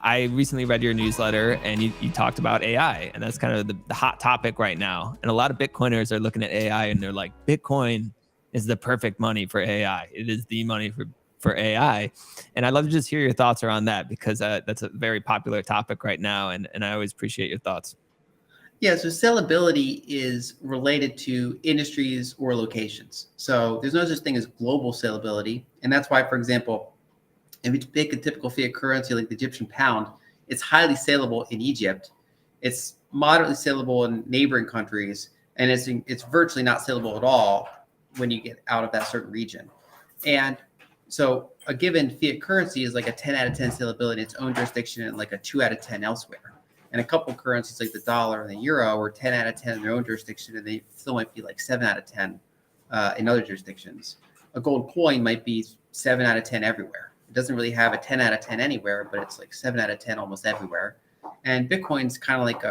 I recently read your newsletter, and you talked about AI, and that's kind of the hot topic right now. And a lot of Bitcoiners are looking at AI, and they're like, Bitcoin is the perfect money for AI. It is the money for AI. And I'd love to just hear your thoughts around that, because that's a very popular topic right now, and I always appreciate your thoughts. Yeah, so sellability is related to industries or locations. So there's no such thing as global sellability. And that's why, for example, if you take a typical fiat currency like the Egyptian pound, it's highly saleable in Egypt. It's moderately saleable in neighboring countries, and it's virtually not saleable at all when you get out of that certain region. And so a given fiat currency is like a 10 out of 10 saleability in its own jurisdiction and like a 2 out of 10 elsewhere. And a couple of currencies like the dollar and the euro are 10 out of 10 in their own jurisdiction, and they still might be like 7 out of 10 in other jurisdictions. A gold coin might be 7 out of 10 everywhere. It doesn't really have a 10 out of 10 anywhere, but it's like 7 out of 10 almost everywhere. And Bitcoin's kind of like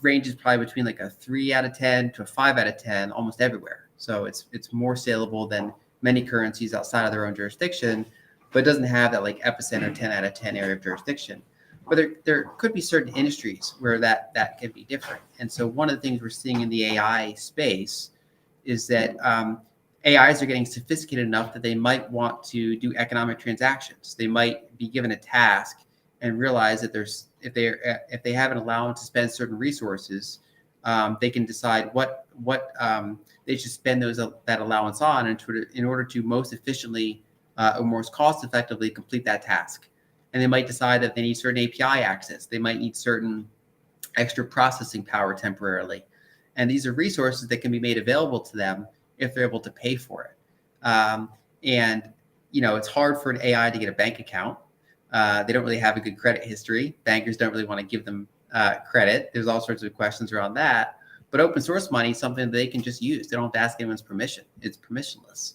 ranges probably between like a 3 out of 10 to a 5 out of 10 almost everywhere. So it's more saleable than many currencies outside of their own jurisdiction, but it doesn't have that like epicenter 10 out of 10 area of jurisdiction. But there could be certain industries where that can be different. And so one of the things we're seeing in the AI space is that AIs are getting sophisticated enough that they might want to do economic transactions. They might be given a task and realize that if they have an allowance to spend certain resources, they can decide what they should spend that allowance on in order to most efficiently or most cost effectively complete that task. And they might decide that they need certain API access. They might need certain extra processing power temporarily. And these are resources that can be made available to them if they're able to pay for it. And it's hard for an AI to get a bank account. They don't really have a good credit history. Bankers don't really want to give them credit. There's all sorts of questions around that. But open source money is something that they can just use. They don't have to ask anyone's permission. It's permissionless.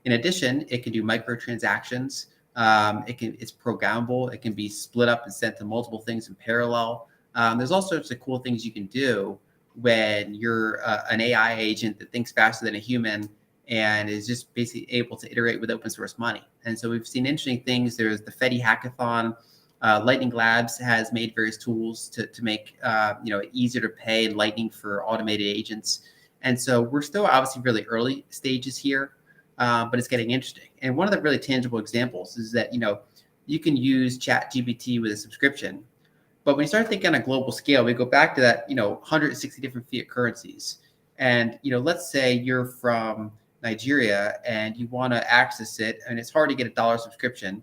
In addition, it can do microtransactions. It's programmable. It can be split up and sent to multiple things in parallel. There's all sorts of cool things you can do when you're an AI agent that thinks faster than a human and is just basically able to iterate with open source money. And so we've seen interesting things. There's the Fedi hackathon. Lightning Labs has made various tools to make it easier to pay in Lightning for automated agents. And so we're still obviously really early stages here. But it's getting interesting. And one of the really tangible examples is that, you can use ChatGPT with a subscription. But when you start thinking on a global scale, we go back to that, 160 different fiat currencies. And, let's say you're from Nigeria and you want to access it, and it's hard to get a dollar subscription.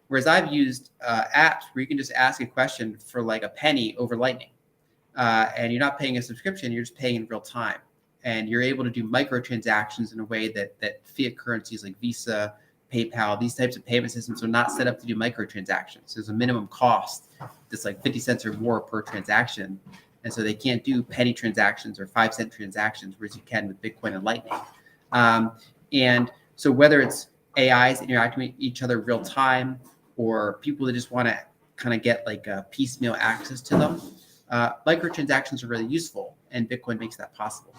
Whereas I've used apps where you can just ask a question for like a penny over Lightning. And you're not paying a subscription, you're just paying in real time. And you're able to do microtransactions in a way that fiat currencies like Visa, PayPal, these types of payment systems are not set up to do microtransactions. There's a minimum cost that's like 50 cents or more per transaction. And so they can't do penny transactions or 5-cent transactions, whereas you can with Bitcoin and Lightning. And so whether it's AIs interacting with each other real time or people that just want to kind of get like a piecemeal access to them, microtransactions are really useful, and Bitcoin makes that possible.